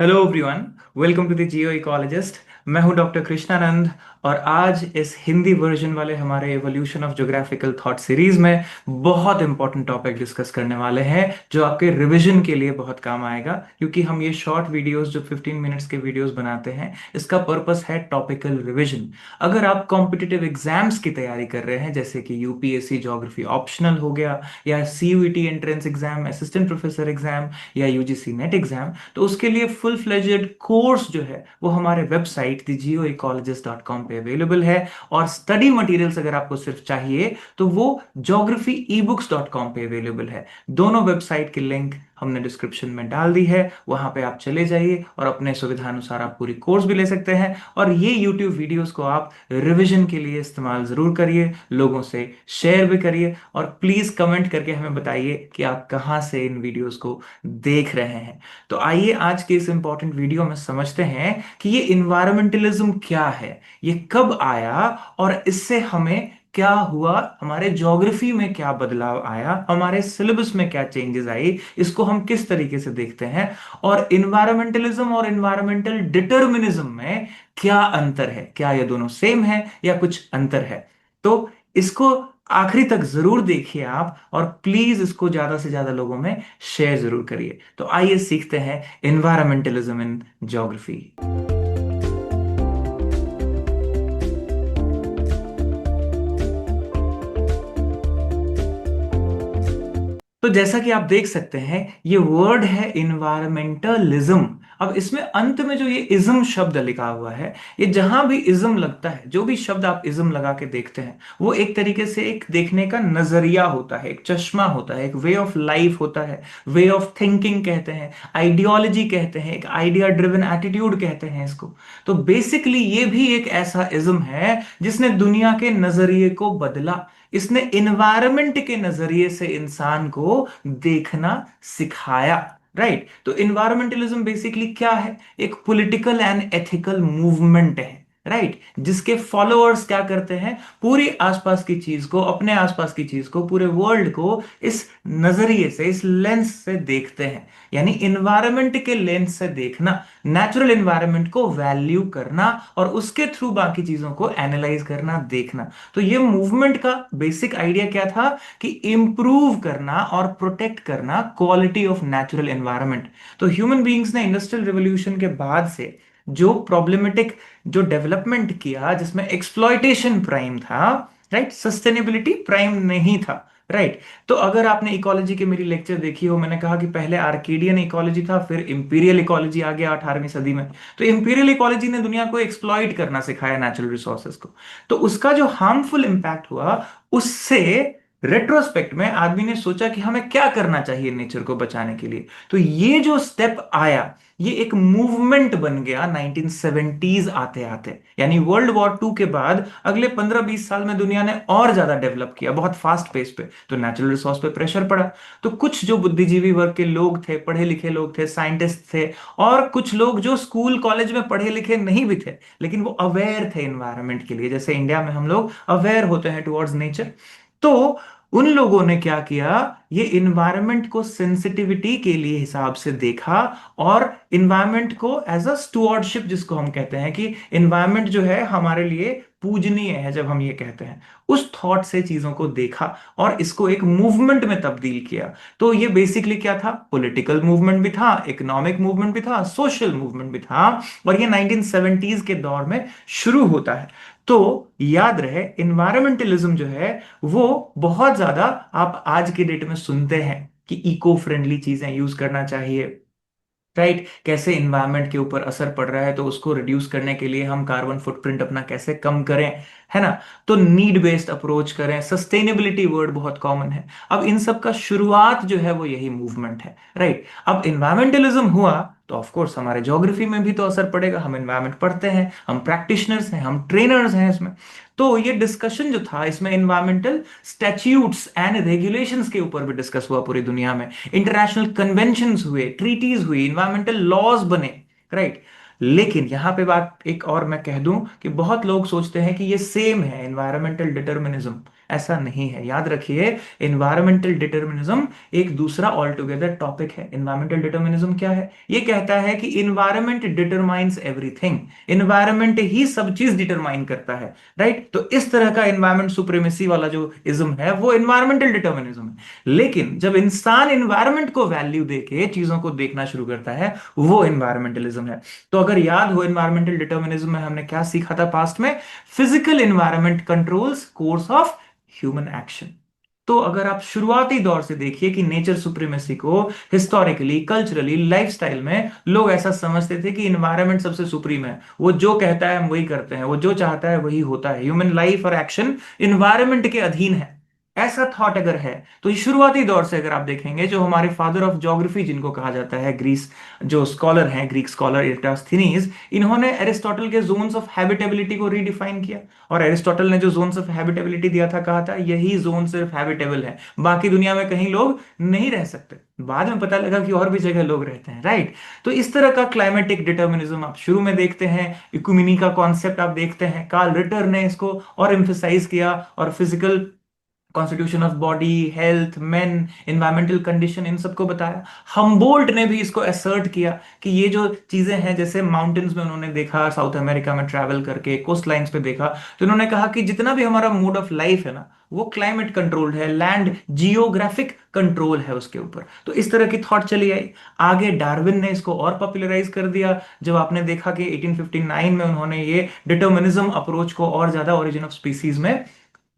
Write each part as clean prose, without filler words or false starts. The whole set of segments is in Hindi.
Hello everyone. Welcome to the geo ecologist. मैं हूं डॉक्टर कृष्णानंद। और आज इस हिंदी वर्जन वाले हमारे evolution of geographical thought series में बहुत इंपॉर्टेंट टॉपिक डिस्कस करने वाले हैं जो आपके रिवीजन के लिए बहुत काम आएगा, क्योंकि हम ये शॉर्ट वीडियोस जो 15 मिनट्स के वीडियोस बनाते हैं, इसका पर्पस है टॉपिकल रिवीजन। अगर आप कॉम्पिटिटिव एग्जाम्स की तैयारी कर रहे हैं, जैसे कि यूपीएससी ज्योग्राफी ऑप्शनल हो गया, या CUET entrance exam, assistant professor exam, या यूजीसी नेट एग्जाम, तो उसके लिए फुल फ्लेजेड कोर्स जो है वो हमारे वेबसाइट thegeoecologist.com पे अवेलेबल है। और स्टडी मटेरियल्स अगर आपको सिर्फ चाहिए तो वो geographyebooks.com पे अवेलेबल है। दोनों वेबसाइट की लिंक हमने डिस्क्रिप्शन में डाल दी है, वहां पे आप चले जाइए और अपने सुविधा अनुसार आप पूरी कोर्स भी ले सकते हैं। और ये यूट्यूब वीडियोस को आप रिवीजन के लिए इस्तेमाल जरूर करिए, लोगों से शेयर भी करिए, और प्लीज कमेंट करके हमें बताइए कि आप कहाँ से इन वीडियोस को देख रहे हैं। तो आइए आज के इस इंपॉर्टेंट वीडियो में समझते हैं कि ये इन्वायरमेंटलिज्म क्या है, ये कब आया, और इससे हमें क्या हुआ, हमारे ज्योग्राफी में क्या बदलाव आया, हमारे सिलेबस में क्या चेंजेस आई, इसको हम किस तरीके से देखते हैं, और इन्वायरमेंटलिज्म और इन्वायरमेंटल डिटर्मिनिज्म में क्या अंतर है, क्या ये दोनों सेम है या कुछ अंतर है। तो इसको आखिरी तक जरूर देखिए आप, और प्लीज इसको ज्यादा से ज्यादा लोगों में शेयर जरूर करिए। तो आइए सीखते हैं इन्वायरमेंटलिज्म इन ज्योग्राफी। तो जैसा कि आप देख सकते हैं, ये वर्ड है इन्वायरमेंटलिज्म। अब इसमें अंत में जो ये इज्म शब्द लिखा हुआ है, ये जहां भी इज्म लगता है, जो भी शब्द आप इज्म लगा के देखते हैं, वो एक तरीके से एक देखने का नजरिया होता है, एक चश्मा होता है, एक वे ऑफ लाइफ होता है, वे ऑफ थिंकिंग कहते हैं, आइडियोलॉजी कहते हैं, एक आइडिया ड्रिवन एटीट्यूड कहते हैं इसको। तो बेसिकली ये भी एक ऐसा इज्म है जिसने दुनिया के नजरिए को बदला। इसने इन्वायरमेंट के नजरिए से इंसान को देखना सिखाया। राइट, तो इन्वायरमेंटलिज्म बेसिकली क्या है? एक पॉलिटिकल एंड एथिकल मूवमेंट है। राइट, जिसके फॉलोअर्स क्या करते हैं, पूरी आसपास की चीज को, अपने आसपास की चीज को, पूरे वर्ल्ड को इस नजरिए से, इस लेंस से देखते हैं। यानी इन्वायरमेंट के लेंस से देखना, नेचुरल इन्वायरमेंट को वैल्यू करना, और उसके थ्रू बाकी चीजों को एनालाइज करना, देखना। तो ये मूवमेंट का बेसिक आइडिया क्या था कि इंप्रूव करना और प्रोटेक्ट करना क्वालिटी ऑफ नेचुरल एनवायरनमेंट। तो ह्यूमन बीइंग्स ने इंडस्ट्रियल रिवॉल्यूशन के बाद से जो प्रॉब्लमेटिक, जो डेवलपमेंट किया, जिसमें एक्सप्लॉयटेशन प्राइम था, राइट, सस्टेनेबिलिटी प्राइम नहीं था। राइट, तो अगर आपने इकोलॉजी के मेरी लेक्चर देखी हो, मैंने कहा कि पहले आर्केडियन इकोलॉजी था, फिर इंपीरियल इकोलॉजी आ गया 18वीं सदी में। तो इंपीरियल इकोलॉजी ने दुनिया को एक्सप्लॉइट करना सिखाया, नेचुरल रिसोर्सेज को। तो उसका जो हार्मफुल इंपैक्ट हुआ, उससे रेट्रोस्पेक्ट में आदमी ने सोचा कि हमें क्या करना चाहिए नेचर को बचाने के लिए। तो ये जो स्टेप आया, ये एक मूवमेंट बन गया 1970s आते आते। यानी वर्ल्ड वॉर टू के बाद अगले 15-20 साल में दुनिया ने और ज्यादा डेवलप किया, बहुत फास्ट पेस पे। तो नेचुरल रिसोर्स पे प्रेशर पड़ा। तो कुछ जो बुद्धिजीवी वर्ग के लोग थे, पढ़े लिखे लोग थे, साइंटिस्ट थे, और कुछ लोग जो स्कूल कॉलेज में पढ़े लिखे नहीं भी थे, लेकिन वो अवेयर थे इन्वायरमेंट के लिए, जैसे इंडिया में हम लोग अवेयर होते हैं टुवर्ड्स नेचर। तो उन लोगों ने क्या किया, ये इन्वायरमेंट को सेंसिटिविटी के लिए हिसाब से देखा, और इन्वायरमेंट को एज अ स्टुअर्डशिप, जिसको हम कहते हैं कि इन्वायरमेंट जो है हमारे लिए पूजनीय है, जब हम ये कहते हैं, उस थॉट से चीजों को देखा और इसको एक मूवमेंट में तब्दील किया। तो ये बेसिकली क्या था? पॉलिटिकल मूवमेंट भी था, इकोनॉमिक मूवमेंट भी था, सोशल मूवमेंट भी था, और ये 1970s के दौर में शुरू होता है। तो याद रहे, इन्वायरमेंटलिज्म जो है वो बहुत ज्यादा आप आज के डेट में सुनते हैं कि इको फ्रेंडली चीजें यूज करना चाहिए। राइट, कैसे इन्वायरमेंट के ऊपर असर पड़ रहा है, तो उसको रिड्यूस करने के लिए हम कार्बन फुटप्रिंट अपना कैसे कम करें, है ना। तो नीड बेस्ड अप्रोच करें, सस्टेनेबिलिटी वर्ड बहुत कॉमन है। अब इन सब का शुरुआत जो है वो यही मूवमेंट है। राइट, अब इन्वायरमेंटलिज्म हुआ तो ऑफ कोर्स हमारे ज्योग्राफी में भी तो असर पड़ेगा। हम इन्वायरमेंट पढ़ते हैं, हम प्रैक्टिशनर्स हैं, हम ट्रेनर्स हैं इसमें। तो ये डिस्कशन जो था, इसमें इन्वायरमेंटल स्टैट्यूट्स एंड रेगुलेशंस के ऊपर भी डिस्कस हुआ पूरी दुनिया में। इंटरनेशनल कन्वेंशंस हुए, ट्रीटीज हुई, इन्वायरमेंटल लॉज बने। राइट, लेकिन यहां पे बात एक और मैं कह दूं कि बहुत लोग सोचते हैं कि ये सेम है, एनवायरमेंटल डिटर्मिनिज्म ऐसा नहीं है, याद रखिए। इन्वायरमेंटल डिटर्मिनिज्म एक दूसरा ऑल टुगेदर टॉपिक है। इन्वायरमेंटल डिटर्मिनिज्म क्या है? ये कहता है कि इन्वायरमेंट डिटरमाइंस एवरीथिंग, इन्वायरमेंट ही सब चीज डिटरमाइन करता है, राइट। तो इस तरह का इन्वायरमेंट सुप्रीमेसी वाला जो इज्म है वो इन्वायरमेंटल डिटर्मिनिज्म है। लेकिन जब इंसान इन्वायरमेंट को वैल्यू देके चीजों को देखना शुरू करता है, वो इन्वायरमेंटलिज्म है। तो अगर याद हो, इन्वायरमेंटल डिटर्मिनिज्म में हमने क्या सीखा था पास्ट में? Physical environment controls course of human action. तो अगर आप शुरुआती दौर से देखिए कि नेचर सुप्रीमेसी को हिस्टोरिकली, कल्चरली, लाइफस्टाइल में लोग ऐसा समझते थे कि इन्वायरमेंट सबसे सुप्रीम है, वो जो कहता है हम वही करते हैं, वो जो चाहता है वही होता है, ह्यूमन लाइफ और एक्शन इन्वायरमेंट के अधीन है। ऐसा थॉट अगर है तो ये शुरुआती दौर से अगर आप देखेंगे, जो हमारे फादर ऑफ ज्योग्राफी जिनको कहा जाता है, ग्रीस जो स्कॉलर हैं, ग्रीक स्कॉलर इराटोस्थेनीज, इन्होंने एरिस्टोटल के जोन्स ऑफ हैबिटेबिलिटी को रीडिफाइन किया। और एरिस्टोटल ने जो जोन्स ऑफ हैबिटेबिलिटी दिया था, कहा था यही जोन सिर्फ हैबिटेबल है, बाकी दुनिया में कहीं लोग नहीं रह सकते। बाद में पता लगा कि और भी जगह लोग रहते हैं, राइट। तो इस तरह का क्लाइमेटिक डिटर्मिनिज्म आप शुरू में देखते हैं। इक्विमिनी का कॉन्सेप्ट आप देखते हैं, कार्ल रिटर ने इसको और एम्फेसाइज किया, और physical constitution of body, health, men, environmental condition, इन सबको बताया। हम्बोल्ट ने भी इसको असर्ट किया कि ये जो चीजें हैं, जैसे माउंटेन्स में उन्होंने देखा, साउथ अमेरिका में ट्रैवल करके कोस्ट लाइंस पे देखा, तो उन्होंने कहा कि जितना भी हमारा मोड ऑफ लाइफ है ना, वो क्लाइमेट कंट्रोल्ड है, लैंड जियोग्राफिक कंट्रोल है उसके ऊपर। तो इस तरह की थॉट चली आई। आगे डार्विन ने इसको और पॉपुलराइज कर दिया, जब आपने देखा कि 1859 में उन्होंने ये डिटर्मिनिज्म अप्रोच को और ज्यादा ओरिजिन ऑफ स्पीसीज में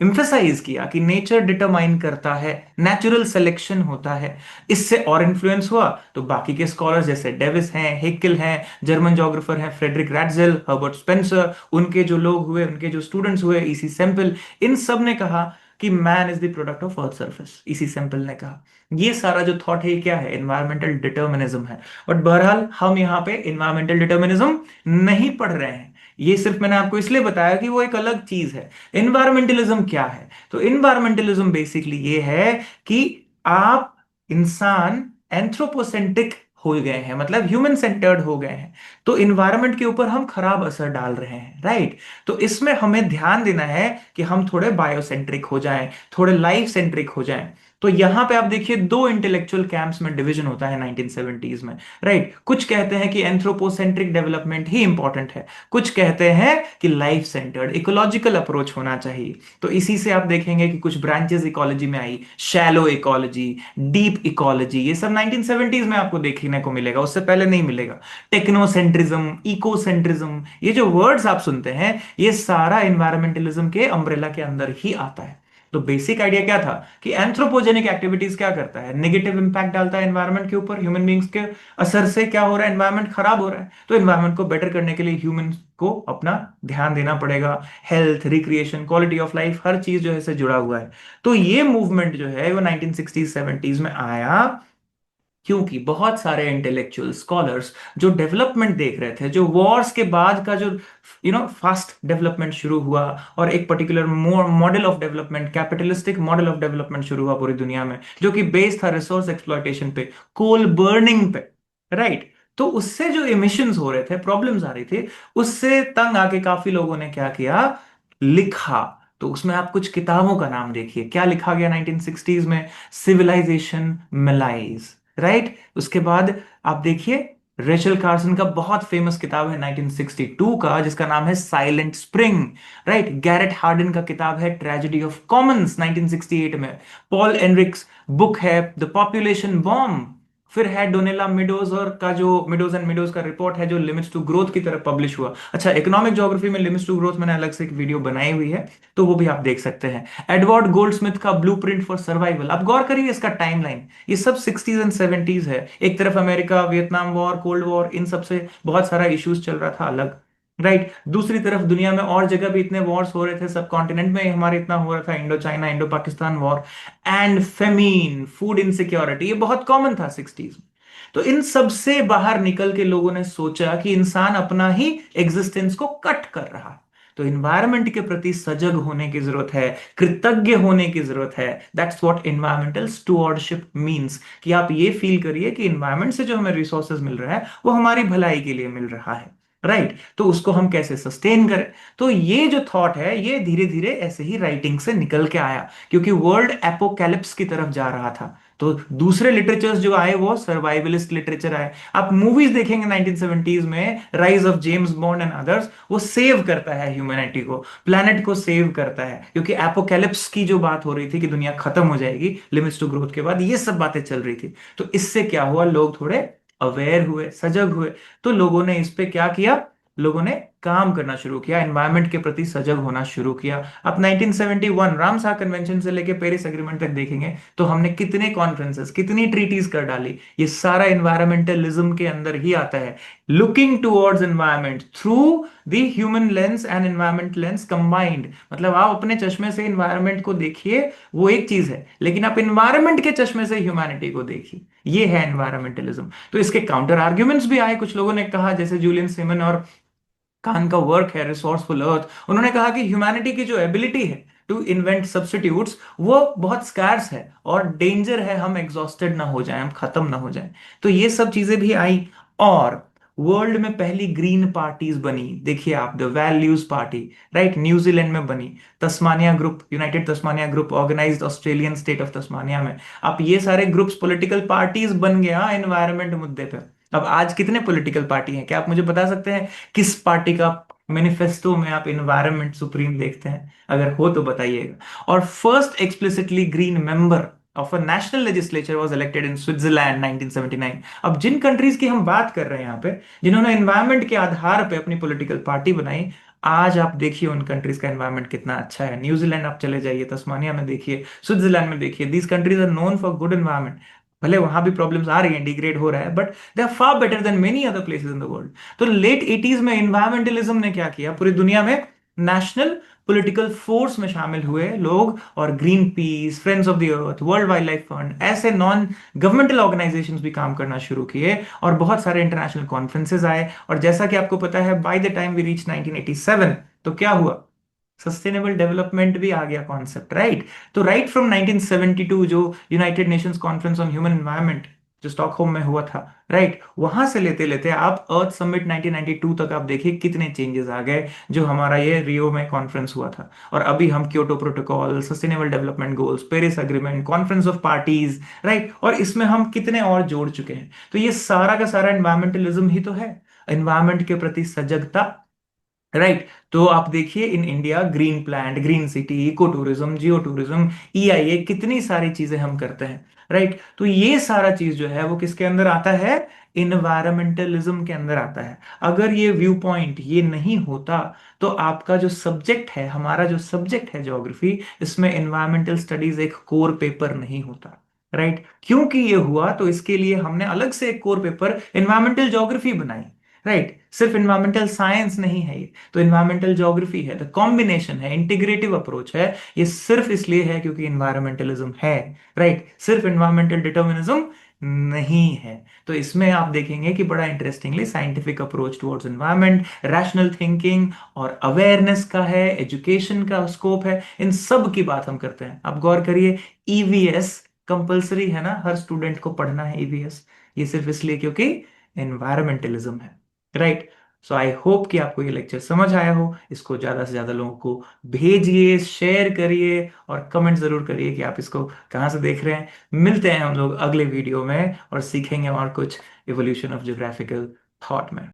इम्फेसाइज किया कि नेचर डिटरमाइन करता है, नेचुरल सिलेक्शन होता है। इससे और इन्फ्लुएंस हुआ तो बाकी के स्कॉलर्स जैसे डेविस हैं, हेक्ल हैं, जर्मन जोग्राफर हैं, फ्रेडरिक रैटजेल, हर्बर्ट स्पेंसर, उनके जो लोग हुए, उनके जो स्टूडेंट्स हुए, ईसी सेम्पल, इन सब ने कहा कि man is the product of earth surface. EC sample ने कहा। ये सारा जो थॉट है, ये क्या है? इन्वायरमेंटल डिटर्मिनिज्म है। बट बहरहाल हम यहाँ पे इन्वायरमेंटल डिटर्मिनिज्म नहीं पढ़ रहे हैं। ये सिर्फ मैंने आपको इसलिए बताया कि वो एक अलग चीज है। इन्वायरमेंटलिज्म क्या है? तो इन्वायरमेंटलिज्म बेसिकली ये है कि आप इंसान एंथ्रोपोसेंट्रिक हो गए हैं, मतलब ह्यूमन सेंटर्ड हो गए हैं। तो इन्वायरमेंट के ऊपर हम खराब असर डाल रहे हैं, राइट। तो इसमें हमें ध्यान देना है कि हम थोड़े बायोसेंट्रिक हो जाएं, थोड़े लाइफ सेंट्रिक हो जाएं। तो यहां पे आप देखिए, दो इंटेलेक्चुअल कैंप्स में डिवीजन होता है 1970s में, राइट। कुछ कहते हैं कि एंथ्रोपोसेंट्रिक डेवलपमेंट ही इंपॉर्टेंट है, कुछ कहते हैं कि लाइफ सेंटर्ड इकोलॉजिकल अप्रोच होना चाहिए। तो इसी से आप देखेंगे कि कुछ ब्रांचेस इकोलॉजी में आई, शैलो इकोलॉजी, डीप इकोलॉजी, ये सब 1970s में आपको देखने को मिलेगा, उससे पहले नहीं मिलेगा। टेक्नोसेंट्रिज्म, इकोसेंट्रिज्म, ये जो वर्ड्स आप सुनते हैं, ये सारा एनवायरमेंटलिज्म के अम्ब्रेला के अंदर ही आता है। तो बेसिक आइडिया क्या था कि एंथ्रोपोजेनिक एक्टिविटीज क्या करता है? नेगेटिव इंपैक्ट डालता है एनवायरनमेंट के ऊपर। ह्यूमन बींग्स के असर से क्या हो रहा है? एनवायरनमेंट खराब हो रहा है। तो एनवायरनमेंट को बेटर करने के लिए ह्यूमन को अपना ध्यान देना पड़ेगा। Health, recreation, quality of life, हर चीज जो है से जुड़ा हुआ है। तो ये मूवमेंट जो है वो 1960s 70s में आया, क्योंकि बहुत सारे इंटेलेक्चुअल स्कॉलर्स जो डेवलपमेंट देख रहे थे, जो वॉर्स के बाद का जो फास्ट डेवलपमेंट शुरू हुआ, और एक particular model of development, capitalistic model of development शुरू हुआ पूरी दुनिया में, जो कि बेस्ड था रिसोर्स एक्सप्लॉयटेशन पे, कोल बर्निंग पे, राइट। तो उससे जो इमिशंस हो रहे थे, प्रॉब्लम्स आ रही थी, उससे तंग आके काफी लोगों ने क्या किया? लिखा। तो उसमें आप कुछ किताबों का नाम देखिए, क्या लिखा गया 1960s में? Civilisation malaise, right. उसके बाद आप देखिए, रेचल कार्सन का बहुत फेमस किताब है 1962 का, जिसका नाम है silent spring, right. Garrett harden का किताब है ट्रेजेडी ऑफ कॉमन्स 1968 में। पॉल एनरिक्स बुक है द पॉपुलेशन बॉम्ब। फिर है डोनेला मिडोज और का जो मिडोज एंड मिडोज का रिपोर्ट है, जो लिमिट्स टू ग्रोथ की तरफ पब्लिश हुआ। अच्छा, इकोनॉमिक ज्योग्राफी में लिमिट्स टू ग्रोथ मैंने अलग से एक वीडियो बनाई हुई है, तो वो भी आप देख सकते हैं। एडवर्ड गोल्डस्मिथ का ब्लूप्रिंट फॉर सर्वाइवल, आप गौर करिए इसका टाइमलाइन, ये सब 60s एंड 70s है। एक तरफ America, Vietnam war, cold war, इन सब से बहुत सारा इश्यूज चल रहा था अलग, राइट। दूसरी तरफ दुनिया में और जगह भी इतने वॉर्स हो रहे थे, सब कॉन्टिनेंट में हमारे इतना हो रहा था, Indo China, Indo Pakistan war, and famine, food insecurity, ये बहुत कॉमन था 60s में। तो इन सब से बाहर निकल के लोगों ने सोचा कि इंसान अपना ही एग्जिस्टेंस को कट कर रहा है। तो इन्वायरमेंट के प्रति सजग होने की जरूरत है, कृतज्ञ होने की जरूरत है। दैट्स व्हाट इन्वायरमेंटल स्टुअर्डशिप मींस, कि आप ये फील करिए कि इन्वायरमेंट से जो हमें रिसोर्सेज मिल रहा है वो हमारी भलाई के लिए मिल रहा है। राइट, तो उसको हम कैसे सस्टेन करें। तो ये जो थॉट है ये धीरे धीरे ऐसे ही राइटिंग से निकल के आया, क्योंकि वर्ल्ड एपोकैलिप्स की तरफ जा रहा था। तो दूसरे लिटरेचर्स जो आए वो सर्वाइवलिस्ट लिटरेचर आए। आप मूवीज देखेंगे 1970s में, rise of James bond and others, वो सेव करता है ह्यूमैनिटी को, प्लैनेट को सेव करता है, क्योंकि एपोकैलिप्स की जो बात हो रही थी कि दुनिया खत्म हो जाएगी लिमिट्स टू ग्रोथ के बाद, ये सब बातें चल रही थी। तो इससे क्या हुआ, लोग थोड़े अवेयर हुए, सजग हुए। तो लोगों ने इस पे क्या किया, लोगों ने काम करना शुरू किया, एनवायरनमेंट के प्रति सजग होना शुरू किया। अब 1971 रामसार कन्वेंशन से लेकर पेरिस एग्रीमेंट तक देखेंगे तो हमने कितने कॉन्फ्रेंसेस, कितनी ट्रीटीज कर डाली, ये सारा एनवायरमेंटलिज्म के अंदर ही आता है। Looking towards environment through the human lens and environment lens combined, मतलब आप अपने चश्मे से एनवायरनमेंट को देखिए, वो एक चीज है, लेकिन आप एनवायरनमेंट के चश्मे से ह्यूमैनिटी को देखिए, ये है एनवायरमेंटलिज्म। तो इसके काउंटर आर्ग्यूमेंट्स भी आए, कुछ लोगों ने कहा, जैसे जूलियन सिमन और खान का वर्क है रिसोर्सफुल अर्थ, उन्होंने कहा कि ह्यूमैनिटी की जो एबिलिटी है टू इन्वेंट सब्स्टिट्यूट्स वो बहुत स्कार्स है, और डेंजर है हम एग्जॉस्टेड ना हो जाएं, हम खत्म ना हो जाएं। तो ये सब चीजें भी आई। और वर्ल्ड में पहली ग्रीन पार्टीज बनी, देखिए आप, the values party, right, New Zealand में बनी। Tasmania group, United Tasmania group, organised Australian state of Tasmania में। अब ये सारे ग्रुप्स पॉलिटिकल पार्टीज बन गया एनवायरमेंट मुद्दे पे। अब आज कितने पॉलिटिकल पार्टी हैं, क्या आप मुझे बता सकते हैं किस पार्टी का मैनिफेस्टो में आप इन्वायरमेंट सुप्रीम देखते हैं, अगर हो तो बताइएगा। और first explicitly green member of a national legislature was elected in Switzerland 1979। अब जिन कंट्रीज की हम बात कर रहे हैं यहाँ पे, जिन्होंने एनवायरमेंट के आधार पे अपनी पॉलिटिकल पार्टी बनाई, आज आप देखिए उन कंट्रीज का एनवायरमेंट कितना अच्छा है। न्यूजीलैंड आप चले जाइए, तस्मानिया में देखिए, स्विट्जरलैंड में देखिए, these countries are known for good environment. भले वहां भी प्रॉब्लम्स आ रही हैं, डिग्रेड हो रहा है, but they are far better than many other places in the world. तो लेट 80s में इन्वायरमेंटलिज्म ने क्या किया, पूरी दुनिया में नेशनल पॉलिटिकल फोर्स में शामिल हुए लोग, और green peas, friends of the earth, world wild life fund, ऐसे नॉन गवर्नमेंटल ऑर्गेनाइजेशंस भी काम करना शुरू किए, और बहुत सारे इंटरनेशनल कॉन्फ्रेंसेस आए। और जैसा कि आपको पता है, by the time we reach 1987, तो क्या हुआ, सस्टेनेबल डेवलपमेंट भी आ गया कॉन्सेप्ट, राइट। तो राइट फ्रॉम 1972 जो United Nations conference on human environment जो स्टॉकहोम में हुआ था, राइट, वहां से लेते लेते आप अर्थ समिट 1992 तक आप देखिए कितने चेंजेस आ गए, जो हमारा ये रियो में कॉन्फ्रेंस हुआ था। और अभी हम Kyoto protocol, sustainable development goals, Paris agreement, conference of parties, right, और इसमें हम कितने और जोड़ चुके हैं। तो ये सारा का सारा एनवायरमेंटलिज्म ही तो है, एनवायरमेंट के प्रति सजगता, राइट। तो आप देखिए in India, green plant, green city, eco tourism, geo tourism, EIA, कितनी सारी चीजें हम करते हैं, राइट। तो ये सारा चीज जो है वो किसके अंदर आता है, इन्वायरमेंटलिज्म के अंदर आता है। अगर ये व्यू पॉइंट ये नहीं होता, तो आपका जो सब्जेक्ट है, हमारा जो सब्जेक्ट है ज्योग्राफी, इसमें इन्वायरमेंटल स्टडीज एक कोर पेपर नहीं होता, राइट। क्योंकि ये हुआ तो इसके लिए हमने अलग से एक कोर पेपर इन्वायरमेंटल ज्योग्राफी बनाई, राइट। सिर्फ इन्वायरमेंटल साइंस नहीं है ये, तो इन्वायरमेंटल ज्योग्राफी है, द कॉम्बिनेशन है, इंटीग्रेटिव अप्रोच है। ये सिर्फ इसलिए है क्योंकि इन्वायरमेंटलिज्म है, राइट, सिर्फ इन्वायरमेंटल डिटर्मिनिज्म नहीं है। तो इसमें आप देखेंगे कि बड़ा interestingly scientific approach towards environment, rational thinking और अवेयरनेस का है, एजुकेशन का स्कोप है, इन सब की बात हम करते हैं। आप गौर करिए, ईवीएस कंपलसरी है ना, हर स्टूडेंट को पढ़ना है ईवीएस, ये सिर्फ इसलिए क्योंकि एनवायरमेंटलिज्म है, राइट। सो आई होप कि आपको ये लेक्चर समझ आया हो। इसको ज्यादा से ज्यादा लोगों को भेजिए, शेयर करिए, और कमेंट जरूर करिए कि आप इसको कहाँ से देख रहे हैं। मिलते हैं हम लोग अगले वीडियो में और सीखेंगे और कुछ इवोल्यूशन ऑफ ज्योग्राफिकल थॉट में।